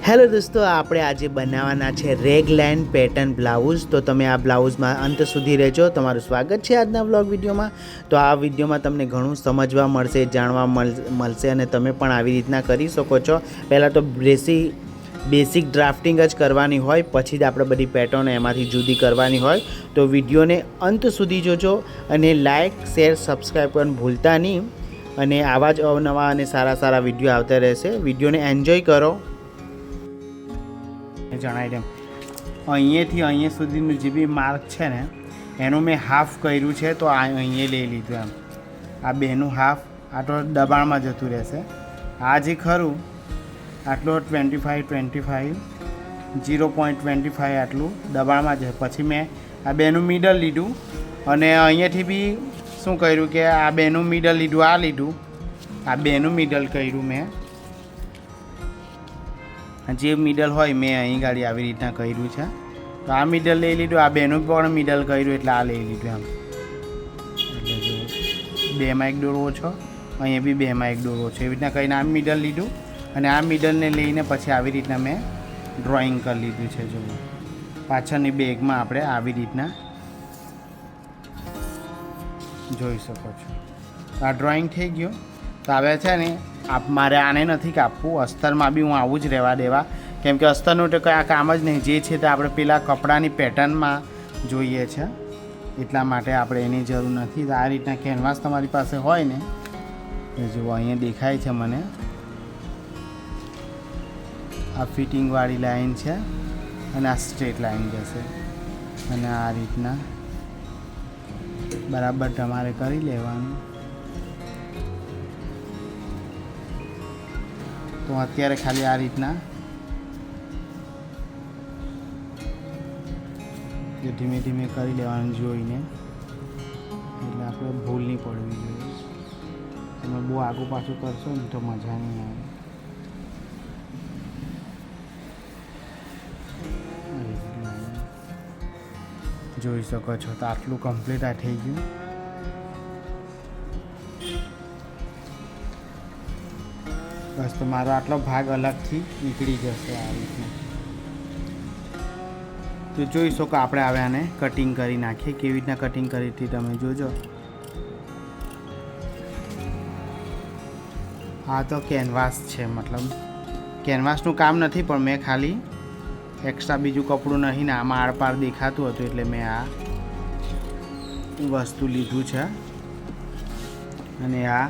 Hello દોસ્તો, આપણે આજે બનાવવાના છે રેગ લાઇન પેટર્ન બ્લાઉઝ. તો તમે આ બ્લાઉઝમાં અંત સુધી રહેજો. તમારું સ્વાગત છે આજના વ્લોગ વિડીયોમાં. તો આ વિડીયોમાં તમને ઘણું સમજવા મળશે, જાણવા મળશે અને તમે પણ આવી રીતના કરી શકો છો. પહેલાં તો બેસિક ડ્રાફ્ટિંગ જ કરવાની હોય, પછી જ આપણે બધી પેટર્ન એમાંથી જુદી કરવાની હોય. તો વિડીયોને અંત સુધી જોજો અને લાઇક, શેર, સબસ્ક્રાઈબ કરવાનું ભૂલતા નહીં. અને આવા જ અવનવા અને સારા વિડીયો આવતા રહેશે. વિડીયોને એન્જોય કરો. જણાવી દઉં, અહીંયાથી અહીંયા સુધીનું જે બી માર્ક છે ને એનું મેં હાફ કર્યું છે. તો આ અહીંયા લઈ લીધું એમ. આ બેનું હાફ આ તો દબાણમાં જતું રહેશે. આ જે ખરું આટલો 25 0.25 આટલું દબાણમાં જશે. પછી મેં આ બેનું મિડલ લીધું અને અહીંયાથી બી શું કર્યું કે આ બેનું મિડલ લીધું, આ લીધું, આ બેનું મિડલ કર્યું મેં. જે મિડલ હોય મેં અહીં ગાડી આવી રીતના કર્યું છે. તો આ મિડલ લઈ લીધું, આ બેનું પણ મિડલ કર્યું એટલે આ લઈ લીધું એમ. એટલે જો બેમાં એક દોરો ઓછો, અહીંયા બી બેમાં એક દોરો ઓછો, એવી રીતના કરીને આ મિડલ લીધું અને આ મિડલને લઈને પછી આવી રીતના મેં ડ્રોઈંગ કરી લીધું છે. જો પાછળની બેગમાં આપણે આવી રીતના જોઈ શકો છો. આ ડ્રોઈંગ થઈ ગયું. તો હવે છે ને મારે આને નથી કાપવું, અસ્તરમાં બી હું આવું જ રહેવા દેવા, કેમ કે અસ્તરનું તો કંઈ કામ જ નહીં. જે છે તે આપણે પેલા કપડાની પેટર્નમાં જોઈએ છે, એટલા માટે આપણે એની જરૂર નથી. તો આ રીતના કેનવાસ તમારી પાસે હોય ને, એ જુઓ અહીંયા દેખાય છે મને, આ ફિટિંગવાળી લાઈન છે અને આ સ્ટ્રેટ લાઈન જશે. અને આ રીતના બરાબર તમારે કરી લેવાનું. તો અત્યારે ખાલી આ રીતના ધીમે ધીમે કરી લેવાનું જોઈને, એટલે આપણે ભૂલ નહીં પડવી જોઈએ. તમે બહુ આગું પાછું કરશો ને તો મજા નહીં આવે. જોઈ શકો છો. તો આટલું કમ્પ્લીટ આ થઈ ગયું. બસ તો મારો આટલો ભાગ અલગથી નીકળી જશે આ રીતના. તો જોઈ શકો. આપણે હવે આને કટિંગ કરી નાખીએ. કેવી રીતના કટિંગ કરી હતી તમે જોજો. હા, તો કેનવાસ છે, મતલબ કેનવાસનું કામ નથી, પણ મેં ખાલી એક્સ્ટ્રા બીજું કપડું નહીં ને આમાં આરપાર દેખાતું હતું એટલે મેં આ વસ્તુ લીધું છે. અને આ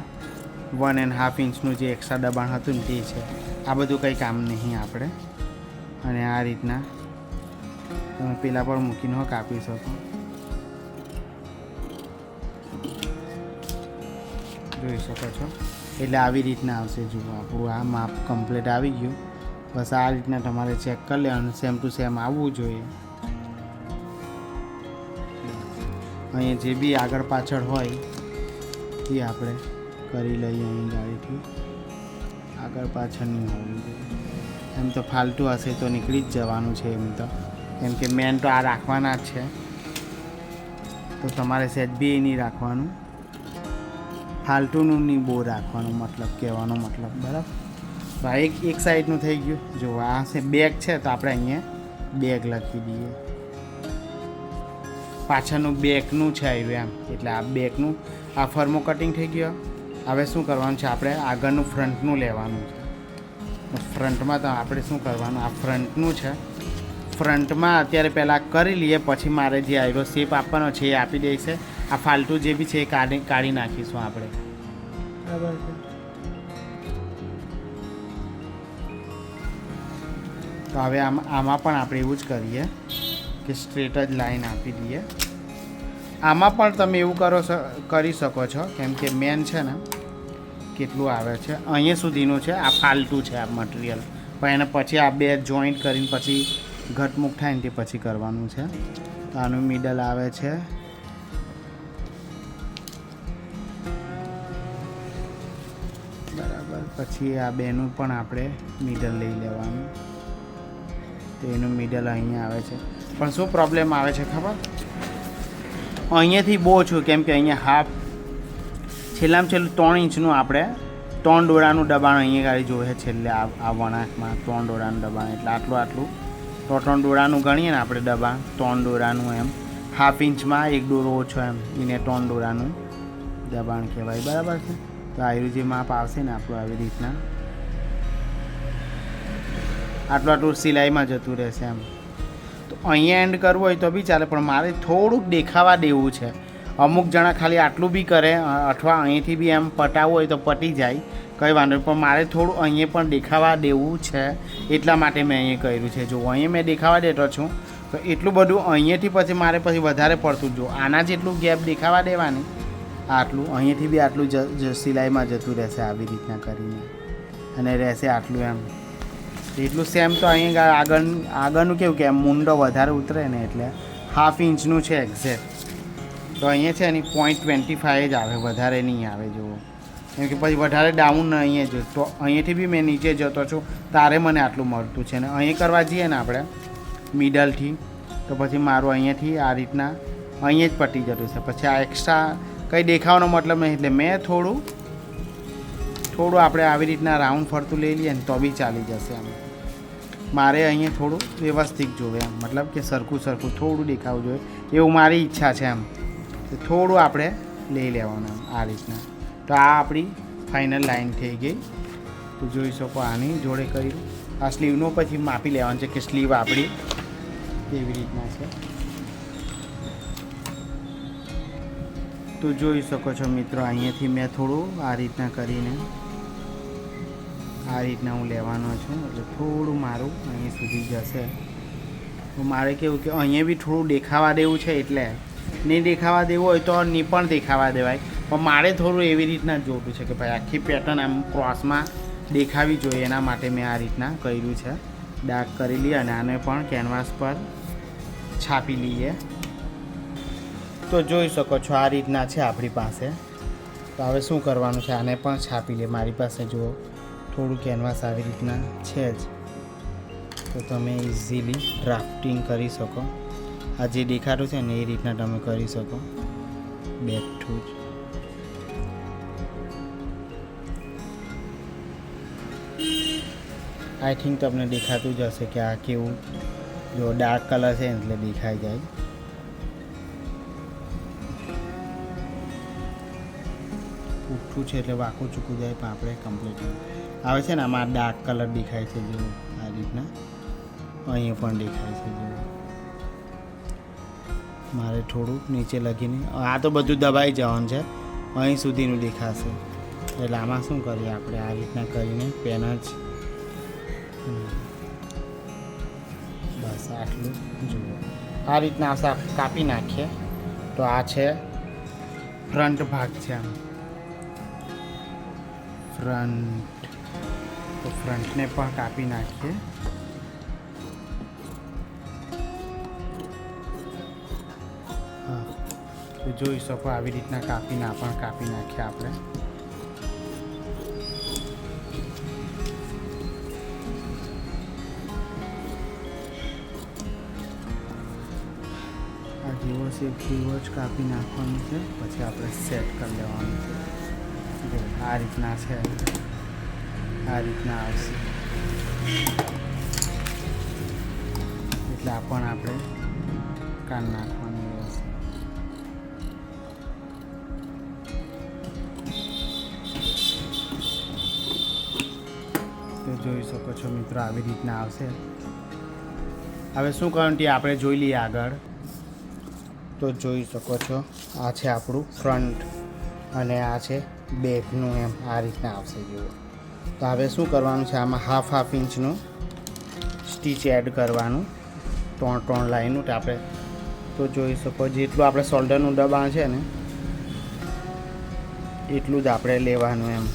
1.5 ઇંચનું જે એક્સ્ટ્રા દબાણ હતું ને તે છે. આ બધું કંઈ કામ નહીં આપણે. અને આ રીતના તમે પેલા પર મૂકીને કાપી શકો. જોઈ શકો છો. એટલે આવી રીતના આવશે. જુઓ, આપણું આ માપ કમ્પ્લીટ આવી ગયું. બસ આ રીતના તમારે ચેક કરી લેવાનું, સેમ ટુ સેમ આવવું જોઈએ. અહીંયા જે બી આગળ પાછળ હોય એ આપણે કરી લઈએ. અહીં ગાડીથી આગળ પાછળ નહીં હોવું જોઈએ. એમ તો ફાલતુ હશે તો નીકળી જ જવાનું છે એમ તો, કેમ કે મેન તો આ રાખવાના જ છે. તો તમારે સેજ બી નહીં રાખવાનું, ફાલતુનું નહીં બહુ રાખવાનું, મતલબ કહેવાનો મતલબ. બરાબર. તો આ એક સાઈડનું થઈ ગયું. જો આ છે બેગ છે, તો આપણે અહીંયા બેગ લખી દઈએ. પાછળનું બેકનું છે આવ્યું એમ, એટલે આ બેકનું આ ફર્મો કટિંગ થઈ ગયો. હવે શું કરવાનું છે, આપણે આગળનું ફ્રન્ટનું લેવાનું છે. ફ્રન્ટમાં તો આપણે શું કરવાનું, આ ફ્રન્ટનું છે. ફ્રન્ટમાં અત્યારે પહેલાં કરી લઈએ, પછી મારે જે આયરો શેપ આપવાનો છે એ આપી દઈશે. આ ફાલતુ જે બી છે એ કાઢી નાખીશું આપણે. બરાબર છે. તો હવે આમાં પણ આપણે એવું જ કરીએ કે સ્ટ્રેટ જ લાઈન આપી દઈએ. આમાં પણ તમે એવું કરી શકો છો, કેમ કે મેન છે ને કેટલું આવે છે અહીંયા સુધીનું છે. આ ફાલતુ છે આ મટીરિયલ, પણ એને પછી આ બે જોઈન્ટ કરીને પછી ઘટમુખ થાય ને તે પછી કરવાનું છે. તો આનું મિડલ આવે છે. બરાબર. પછી આ બેનું પણ આપણે મિડલ લઈ લેવાનું. તો એનું મિડલ અહીંયા આવે છે. પણ શું પ્રોબ્લેમ આવે છે ખબર, અહીંયાથી બહુ ઓછું, કેમ કે અહીંયા હાફ છેલ્લામાં છેલ્લું 3 ઇંચનું આપણે 3 દોરાનું દબાણ અહીંયા ગાડી જોવે છેલ્લે આ વણાકમાં 3 દોરાનું દબાણ એટલે આટલું તો 3 દોરાનું ગણીએ ને આપણે દબાણ 3 દોરાનું એમ હાફ ઇંચમાં 1 દોરો ઓછો એમ એને 3 દોરાનું દબાણ કહેવાય. બરાબર છે. તો આવી જે માપ આવશે ને આપણું આવી રીતના આટલું સિલાઈમાં જતું રહેશે એમ. તો અહીંયા એન્ડ કરવું હોય તો બી ચાલે, પણ મારે થોડુંક દેખાવા દેવું છે. અમુક જણા ખાલી આટલું બી કરે અથવા અહીંથી બી એમ પટાવવું હોય તો પટી જાય, કંઈ વાંધો નહીં, પણ મારે થોડું અહીંયા પણ દેખાવા દેવું છે એટલા માટે મેં અહીંયા કર્યું છે. જો અહીંયા મેં દેખાવા દેતો છું તો એટલું બધું અહીંયાથી પછી મારે પછી વધારે પડતું જો આના જેટલું ગેપ દેખાવા દેવાની આટલું અહીંયાથી બી આટલું સિલાઈમાં જતું રહેશે આવી રીતના કરીને અને રહેશે આટલું એમ. એટલું સેમ તો અહીંયા આગળનું કેવું કે એમ મુંડો વધારે ઉતરે ને એટલે હાફ ઇંચનું છે એક્ઝેક્ટ. તો અહીંયા છે એની 0.25 જ આવે, વધારે નહીં આવે જુઓ, કેમ કે પછી વધારે ડાઉન અહીંયા જ તો અહીંયાથી બી મેં નીચે જતો છું તારે મને આટલું મળતું છે ને અહીં કરવા જઈએ ને આપણે મિડલથી તો પછી મારું અહીંયાથી આ રીતના અહીંયા જ પટી જતું છે. પછી આ એક્સ્ટ્રા કંઈ દેખાવાનો મતલબ નહીં એટલે મેં થોડું આપણે આવી રીતના રાઉન્ડ ફરતું લઈ લઈએ ને તો બી ચાલી જશે એમ. મારે અહીંયા થોડું વ્યવસ્થિત જોવે એમ, મતલબ કે સરખું થોડું દેખાવું જોઈએ એવું મારી ઈચ્છા છે એમ. થોડું આપણે લઈ લેવાનું એમ આ રીતના. તો આ આપણી ફાઇનલ લાઈન થઈ ગઈ. તો જોઈ શકો આની જોડે કરી આ સ્લીવનો પછી માપી લેવાનું છે કે સ્લીવ આપણી કેવી રીતના છે. તો જોઈ શકો છો મિત્રો અહીંયાથી મેં થોડું આ રીતના કરીને આ રીતના હું લેવાનો છું એટલે થોડું મારું અહીં સુધી જશે. તો મારે કેવું કે અહીંયા બી થોડું દેખાવા દેવું છે એટલે નહીં દેખાવા દેવું હોય તો નહીં પણ દેખાવા દેવાય, પણ મારે થોડું એવી રીતના જોવું છે કે ભાઈ આખી પેટર્ન આમ ક્રોસમાં દેખાવી જોઈએ એના માટે મેં આ રીતના કર્યું છે. ડાર્ક કરી લઈએ અને આને પણ કેનવાસ પર છાપી લઈએ. તો જોઈ શકો છો આ રીતના છે આપણી પાસે. તો હવે શું કરવાનું છે આને પણ છાપી લઈએ. મારી પાસે જુઓ થોડું કેનવાસ આવી રીતના છે જ તો તમે ઇઝીલી ડ્રાફ્ટિંગ કરી શકો. આ જે દેખાતું છે ને એ રીતના તમે કરી શકો બેઠું જ. આઈ થિંક તમને દેખાતું જ હશે કે આ કેવું જો ડાર્ક કલર છે એટલે દેખાઈ જાય. ઉઠું છે એટલે વાંકું ચૂકું જાય પણ આપણે કમ્પ્લીટ આવે છે ને આમાં ડાર્ક કલર દેખાય છે જો આ રીતના અહીંયા પણ દેખાય છે જો. મારે થોડુંક નીચે લગીને આ તો બધું દબાઈ જવાનું છે અહીં સુધીનું દેખાશે એટલે આમાં શું કરીએ આપણે આ રીતના કરીને પેન જ બસ આટલું જુઓ આ રીતના કાપી નાખીએ. તો આ છે ફ્રન્ટ ભાગ છે આમ ફ્રન્ટ. તો ફ્રન્ટને પણ કાપી નાખીએ. હા તો જોઈ શકો આવી રીતના કાપી નાખીએ આપણે. આ જેવો છે જેવો જ કાપી નાખવાનું છે પછી આપણે સેટ કરી લેવાનું છે. આ રીતના છે આ રીતના આવશે એટલે આ પણ આપણે કાન નાખવાનું રહેશે. તો જોઈ શકો છો મિત્રો આવી રીતના આવશે. હવે શું કરવાનું તે આપણે જોઈ લઈએ આગળ. તો જોઈ શકો છો આ છે આપણું ફ્રન્ટ અને આ છે બેકનું એમ આ રીતના આવશે જુઓ. તો હવે શું કરવાનું છે આમાં હાફ ઇંચનું સ્ટીચ એડ કરવાનું 3 લાઈનનું. તો આપણે તો જોઈ શકો જેટલું આપણે શોલ્ડરનું દબાણ છે ને એટલું જ આપણે લેવાનું એમ.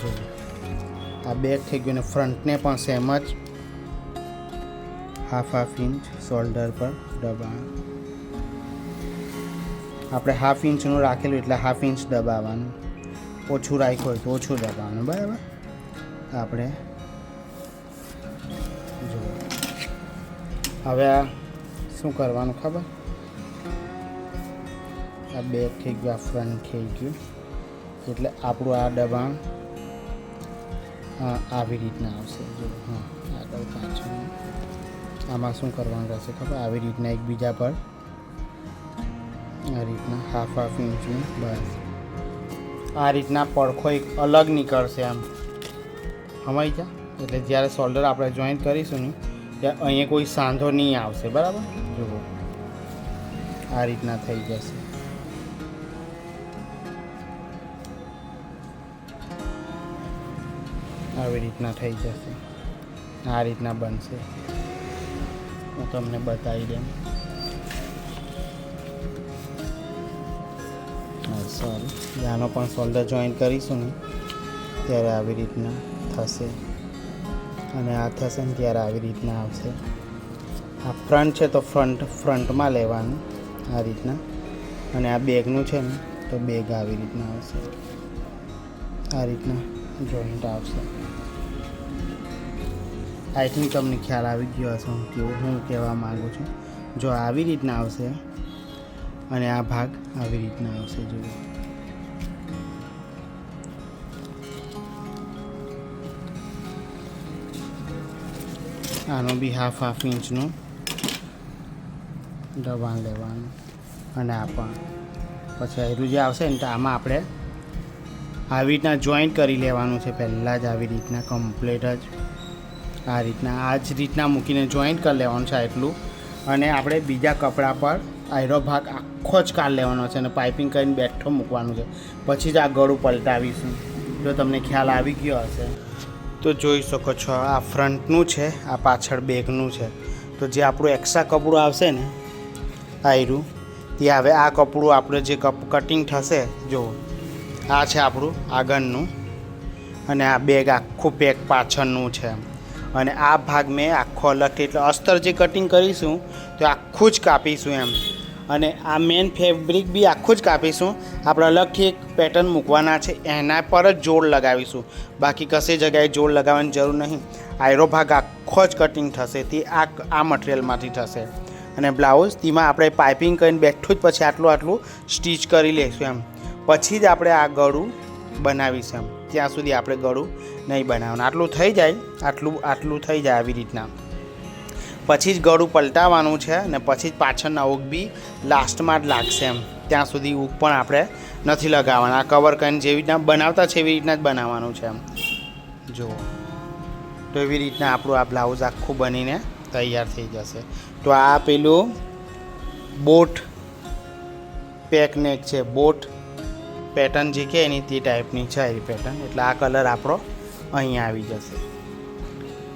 જો આ બેક થઈ ગયું ને ફ્રન્ટને પણ સેમ જ હાફ ઇંચ શોલ્ડર પર દબાણ. આપણે હાફ ઇંચનું રાખેલું એટલે હાફ ઇંચ દબાવવાનું, ઓછું રાખ્યું હોય તો ઓછું દબાવવાનું. બરાબર. આપણે જો હવે આ શું કરવાનું ખબર, આ બેક થઈ ગયું, આ ફ્રન્ટ થઈ ગયું. એટલે આપણું આ દબાણ આવી રીતના આવશે. જો હા, આગળ પાછળ આમાં શું કરવાનું રહેશે ખબર? આવી રીતના એકબીજા પર આ રીતના હાફ ઇંચનું, બસ આ રીતના પડખો એક અલગ નીકળશે આમ, સમજી જા. એટલે જ્યારે શોલ્ડર આપણે જોઈન્ટ કરીશું ને ત્યાં અહીંયા કોઈ સાંધો નહીં આવશે. બરાબર, જુઓ આ રીતના થઈ જશે. આવી રીતના થઈ જશે, આ રીતના બનશે. હું તમને બતાવી દઉં. સોરી, આનો પણ શોલ્ડર જોઈન્ટ કરીશું ને ત્યારે આવી રીતના થશે, અને આ થશે ને ત્યારે આવી રીતના આવશે. આ ફ્રન્ટ છે તો ફ્રન્ટમાં લેવાનું આ રીતના, અને આ બેગનું છે ને તો બેગ આવી રીતના આવશે. આ રીતના જોઈન્ટ આવશે. આઈ થિંક તમને ખ્યાલ આવી ગયો હશે કેવું હું કહેવા માગું છું. જો આવી રીતના આવશે અને આ ભાગ આવી રીતના આવશે. જો આનો બી હાફ ઇંચનું દબાણ લેવાનું, અને આ પણ પછી આયરું જે આવશે ને તો આમાં આપણે આવી રીતના જોઈન્ટ કરી લેવાનું છે પહેલાં જ. આવી રીતના કમ્પ્લીટ જ આ રીતના આ જ રીતના મૂકીને જોઈન્ટ કરી લેવાનું છે એટલું. અને આપણે બીજા કપડા પર આયરો ભાગ આખો જ કાઢ લેવાનો છે અને પાઇપિંગ કરીને બેઠો મૂકવાનું છે. પછી જ આ ગળું પલટાવીશું. જો તમને ખ્યાલ આવી ગયો હશે તો જોઈ શકો છો, આ ફ્રન્ટનું છે, આ પાછળ બેગનું છે. તો જે આપણું એક્સ્ટ્રા કપડું આવશે ને આયરું, તે હવે આ કપડું આપણે જે કટિંગ થશે, જો આ છે આપણું આગળનું, અને આ બેગ આખું પેક પાછળનું છે. અને આ ભાગ મેં આખો અલગથી, એટલે અસ્તર જે કટિંગ કરીશું તો આખું જ કાપીશું એમ. અને આ મેન ફેબ્રિક બી આખું જ કાપીશું. આપણે અલગથી એક પેટર્ન મૂકવાના છે, એના પર જ જોડ લગાવીશું. બાકી કશે જગ્યાએ જોડ લગાવવાની જરૂર નહીં. આયરો ભાગ આખો જ કટિંગ થશે, તે આ મટીરિયલમાંથી થશે. અને બ્લાઉઝ તેમાં આપણે પાઇપિંગ કરીને બેઠું જ પછી આટલું સ્ટીચ કરી લઈશું એમ. પછી જ આપણે આ ગળું બનાવીશું એમ. ત્યાં સુધી આપણે ગળું નહીં બનાવવાનું. આટલું થઈ જાય, આટલું થઈ જાય આવી રીતના, પછી જ ગળું પલટાવવાનું છે. અને પછી જ પાછળના ઉક બી લાસ્ટમાં જ લાગશે એમ. ત્યાં સુધી ઉક પણ આપણે નથી લગાવવાના. આ કવર કરીને જેવી રીતના બનાવતા છે એવી રીતના જ બનાવવાનું છે એમ. જુઓ, તો એવી રીતના આપણું આ બ્લાઉઝ આખું બનીને તૈયાર થઈ જશે. તો આ પેલું બોટ પેક નેક છે, બોટ પેટર્ન જે કહે એની તે ટાઈપની છે એ પેટર્ન. એટલે આ કલર આપણો અહીંયા આવી જશે.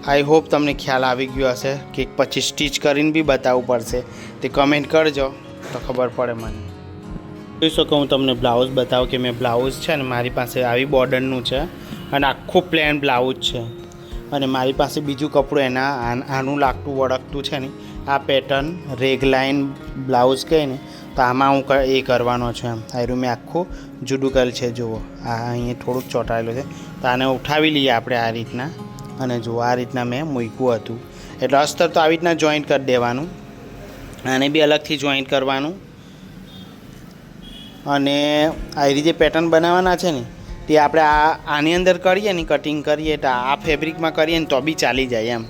આઈ હોપ તમને ખ્યાલ આવી ગયો હશે કે પછી સ્ટીચ કરીને બી બતાવવું પડશે, તે કમેન્ટ કરજો તો ખબર પડે મને. જોઈ શકો, હું તમને બ્લાઉઝ બતાવું કે મેં બ્લાઉઝ છે ને મારી પાસે આવી બોર્ડરનું છે અને આખું પ્લેન બ્લાઉઝ છે. અને મારી પાસે બીજું કપડું એના આનું લાગતું વળગતું છે ને, આ પેટર્ન રેગલાઇન બ્લાઉઝ કહે ને, તો આમાં હું એ કરવાનો છું એમ. આયરું મેં આખું જુદું કરેલ છે. જુઓ, આ અહીંયા થોડુંક ચોંટાયેલું છે, તો આને ઉઠાવી લઈએ આપણે આ રીતના. અને જુઓ, આ રીતના મેં મૂક્યું હતું. એટલે અસ્તર તો આવી રીતના જોઈન્ટ કરી દેવાનું, આને બી અલગથી જોઈન્ટ કરવાનું. અને આયરી જે પેટર્ન બનાવવાના છે ને તે આપણે આની અંદર કરીએ ને, કટિંગ કરીએ તો આ ફેબ્રિકમાં કરીએ ને તો બી ચાલી જાય એમ.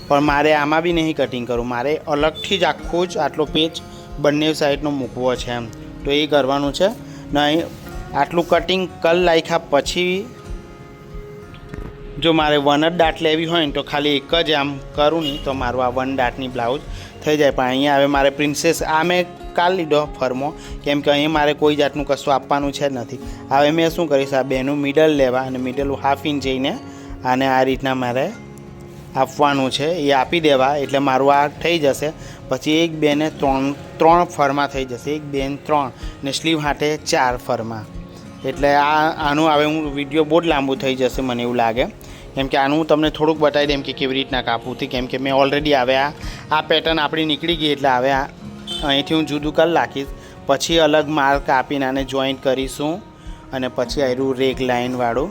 પણ મારે આમાં બી નહીં કટિંગ કરવું, મારે અલગથી જ આખું જ આટલો પેચ બંને સાઈડનો મૂકવો છે એમ. તો એ કરવાનું છે ને. આટલું કટિંગ કરી નાખ્યા પછી જો મારે વન જ દાટ લેવી હોય ને તો ખાલી એક જ આમ કરું નહીં તો મારું આ વન દાટની બ્લાઉઝ થઈ જાય. પણ અહીંયા હવે મારે પ્રિન્સેસ આ મેં કાઢી લીધો ફરમો, કેમ કે અહીં મારે કોઈ જાતનું કશું આપવાનું છે જ નથી. હવે મેં શું કરીશ, આ બેનું મિડલ લેવા અને મિડલ હાફ ઇંચ જઈને આને આ રીતના મારે આપવાનું છે, એ આપી દેવા. એટલે મારું આ થઈ જશે. પછી 1 2 ને 3 ફરમાં થઈ જશે. 1 2 ને 3 ને સ્લીવ હાટે 4 ફરમાં. એટલે આનું હવે હું વિડીયો બહુ જ લાંબુ થઈ જશે મને એવું લાગે, કેમ કે આનું હું તમને થોડુંક બતાવી દઉં કે કેવી રીતના કાપવું હતી. કેમ કે મેં ઓલરેડી હવે આ પેટર્ન આપણી નીકળી ગઈ, એટલે હવે અહીંથી હું જુદું કરી નાખીશ. પછી અલગ માર્ક આપીને આને જોઈન્ટ કરીશું અને પછી આયરું રેગ લાઇનવાળું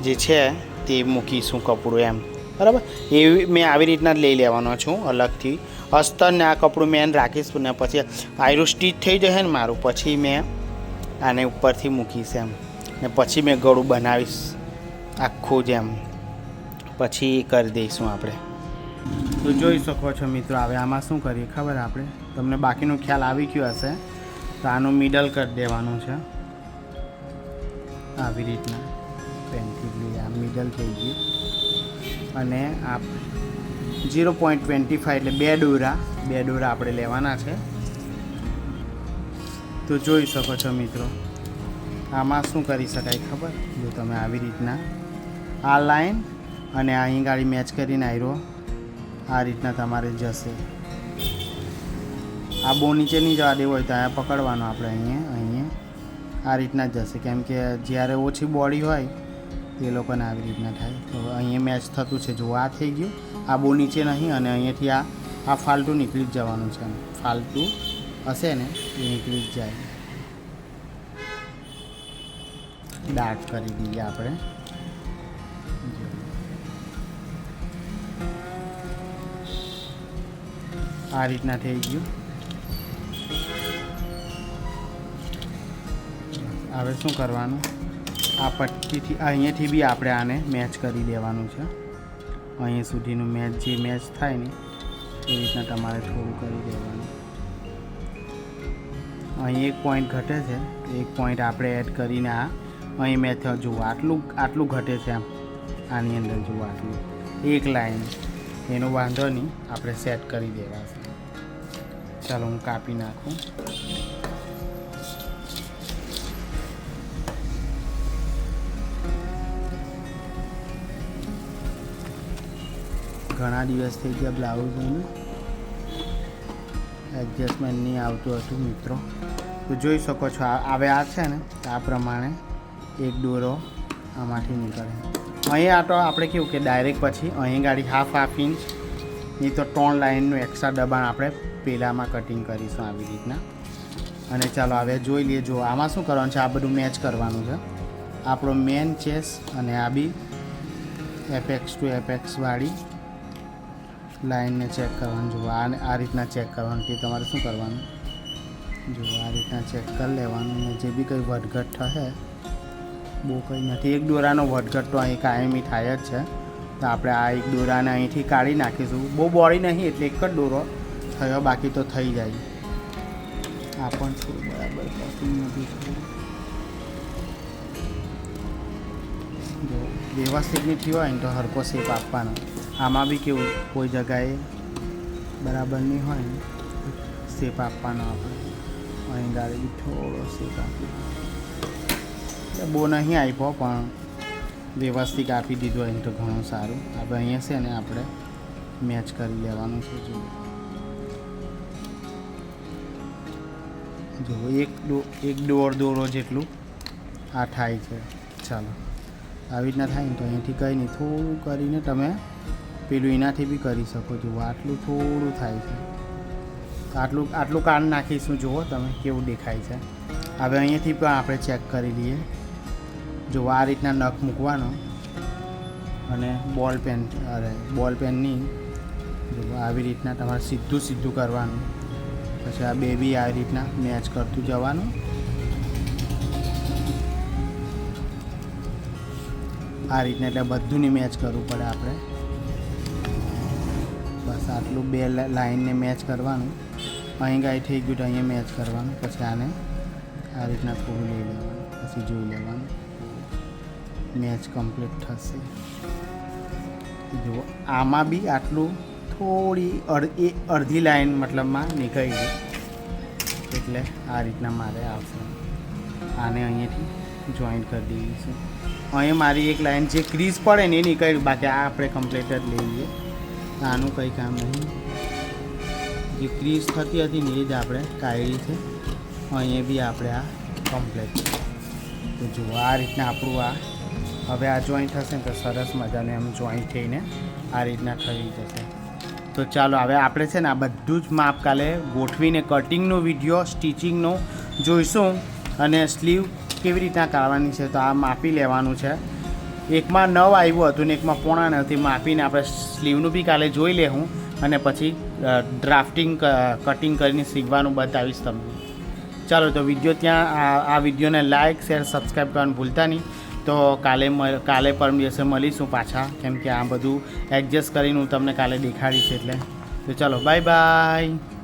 જે છે તે મૂકીશું કપડું એમ. બરાબર, એ મેં આવી રીતના જ લઈ લેવાનો છું અલગથી. અસ્તર ને આ કપડું મેં રાખીશ ને પછી આયરું સ્ટીચ થઈ જશે ને મારું, પછી મેં આને ઉપરથી મૂકીશ એમ, ને પછી મેં ગળું બનાવીશ આખું જ એમ, પછી કરી દઈશું આપણે. તો જોઈ શકો છો મિત્રો. હવે આમાં શું કરીએ ખબર, આપણે તમને બાકીનો ખ્યાલ આવી ગયો હશે. તો આનું મિડલ કરી દેવાનું છે આવી રીતના, પેનથી આ મિડલ થઈ ગયું. અને આ 0.25 એટલે 2 દોરા આપણે લેવાના છે. તો જોઈ શકો છો મિત્રો. આમાં શું કરી શકાય ખબર, જો તમે આવી રીતના આ લાઈન અને અહીં ગાડી મેચ કરીને આયરો આ રીતના તમારે જશે. આ બહુ નીચે નહીં જવા દેવું હોય તો અહીંયા પકડવાનો આપણે, અહીંયા આ રીતના જ જશે. કેમ કે જ્યારે ઓછી બોડી હોય એ લોકોને આવી રીતના થાય. તો અહીંયા મેચ થતું છે. જો આ થઈ ગયું, આ બહુ નીચે નહીં, અને અહીંયાથી આ ફાલતું નીકળી જ જવાનું છે. ફાલતું હશે ને એ નીકળી જ જાય. ડાર્ક કરી દઈએ આપણે. આ રીતના થઈ ગયું. હવે શું કરવાનું, આ પટ્ટીથી અહીંયાથી બી આપણે આને મેચ કરી દેવાનું છે. અહીંયા સુધીનું જે મેચ થાય ને એ રીતના તમારે થોડું કરી દેવાનું. અહીં એક પોઈન્ટ ઘટે છે, એક પોઈન્ટ આપણે એડ કરીને અહીં મેચ જુઓ આટલું ઘટે છે આમ, આની અંદર જુઓ આટલું એક લાઈન, એનો વાંધો નહીં, આપણે સેટ કરી દેવાશે. ચાલો હું કાપી નાખું. ઘણા દિવસ થઈ ગયા બ્લાઉઝોને એડજસ્ટમેન્ટ નહીં આવતું હતું મિત્રો. તો જોઈ શકો છો. હવે આ છે ને આ પ્રમાણે એક દોરો આમાંથી નીકળે. અહીં તો આપણે કેવું કે ડાયરેક્ટ પછી અહીં ગાડી હાફ ઇંચ નહીં તો 3 લાઇનનું એક્સ્ટ્રા દબાણ આપણે પેલામાં કટિંગ કરીશું આવી રીતના. અને ચાલો હવે જોઈ લઈએ. જો આમાં શું કરવાનું છે, આ બધું મેચ કરવાનું છે. આપણો મેન ચેસ અને આ બી એપેક્સ ટુ એપેક્સ વાળી લાઇનને ચેક કરવાનું. જુઓ આ રીતના ચેક કરવાનું. કે તમારે શું કરવાનું, જો આ રીતના ચેક કરી લેવાનું. ને જે બી કંઈ વધઘટ થશે, બહુ કંઈ નથી. એક દોરાનો વધઘટ તો અહીં કાયમી થાય જ છે. તો આપણે આ એક દોરાને અહીંથી કાઢી નાખીશું. બહુ બોડી નહીં એટલે એક જ દોરો થયો, બાકી તો થઈ જાય. આ પણ થોડું બરાબર કટિંગ નથી થયું. જો વ્યવસ્થિત નહીં થયું હોય ને તો હરકો શેપ આપવાનો. આમાં બી કેવું, કોઈ જગાએ બરાબર નહીં હોય ને શેપ આપવાનો આપણે. અહીં ગાડી બી થોડો શેપ આપી, બહુ નહીં આપ્યો પણ વ્યવસ્થિત આપી દીધો હોય તો ઘણું સારું. હવે અહીંયા છે ને આપણે મેચ કરી લેવાનું છે. જુઓ એક દોરો જેટલું આ થાય છે. ચાલો આવી રીતના થાય ને તો અહીંયાથી કંઈ નહીં, થોડું કરીને તમે પેલું એનાથી બી કરી શકો. જુઓ આટલું થોડું થાય છે. આટલું કાન નાખીશું. જુઓ તમે કેવું દેખાય છે. હવે અહીંયાથી પણ આપણે ચેક કરી લઈએ. જો આ રીતના નખ મૂકવાનો અને બોલ પેનની જો આવી રીતના તમારે સીધું કરવાનું. પછી આ બે બી આવી રીતના મેચ કરતું જવાનું. આ રીતના એટલે બધુંની મેચ કરવું પડે આપણે. બસ આટલું 2 લાઇનને મેચ કરવાનું. અહીં ગાય થઈ ગયું તો અહીંયા મેચ કરવાનું. પછી આને આ રીતના થોડું લઈ લેવાનું, પછી જોઈ લેવાનું મેચ કમ્પ્લીટ થશે. જુઓ આમાં બી આટલું થોડી અડધી લાઈન મતલબમાં નીકળી ગઈ, એટલે આ રીતના મારે આવશે. આને અહીંયાથી જોઈન્ટ કરી દઈશું. અહીંયા મારી એક લાઈન જે ક્રીઝ પડે ને એ નીકળ્યું, બાકી આ આપણે કમ્પ્લીટ જ લઈએ. આનું કંઈ કામ નહીં. જે ક્રીઝ થતી હતી ને એ જ આપણે કાઢી છે. અહીંયા બી આપણે આ કમ્પ્લીટ. તો જુઓ આ રીતના આપણું આ હવે આ જોઈન્ટ થશે ને તો સરસ મજાને એમ જોઈન્ટ થઈને આ રીતના થઈ જશે. તો ચાલો હવે આપણે છે ને આ બધું જ માપ કાલે ગોઠવીને કટિંગનો વિડીયો, સ્ટિચિંગનો જોઈશું. અને સ્લીવ કેવી રીતના કાઢવાની છે તો આ માપી લેવાનું છે. એકમાં 9 આવ્યું હતું ને એકમાં 9.5 માપીને આપણે સ્લીવનું બી કાલે જોઈ લેવું. અને પછી ડ્રાફ્ટિંગ કટિંગ કરીને સીવવાનું બતાવીશ તમને. ચાલો તો વિડીયો ત્યાં આ વિડીયોને લાઇક શેર સબસ્ક્રાઈબ કરવાનું ભૂલતા નહીં. તો કાલે પરમ દિવસે મળીશું પાછા, કેમ કે આ બધું એડજસ્ટ કરીને હું તમને કાલે દેખાડીશ એટલે. તો ચાલો બાય બાય.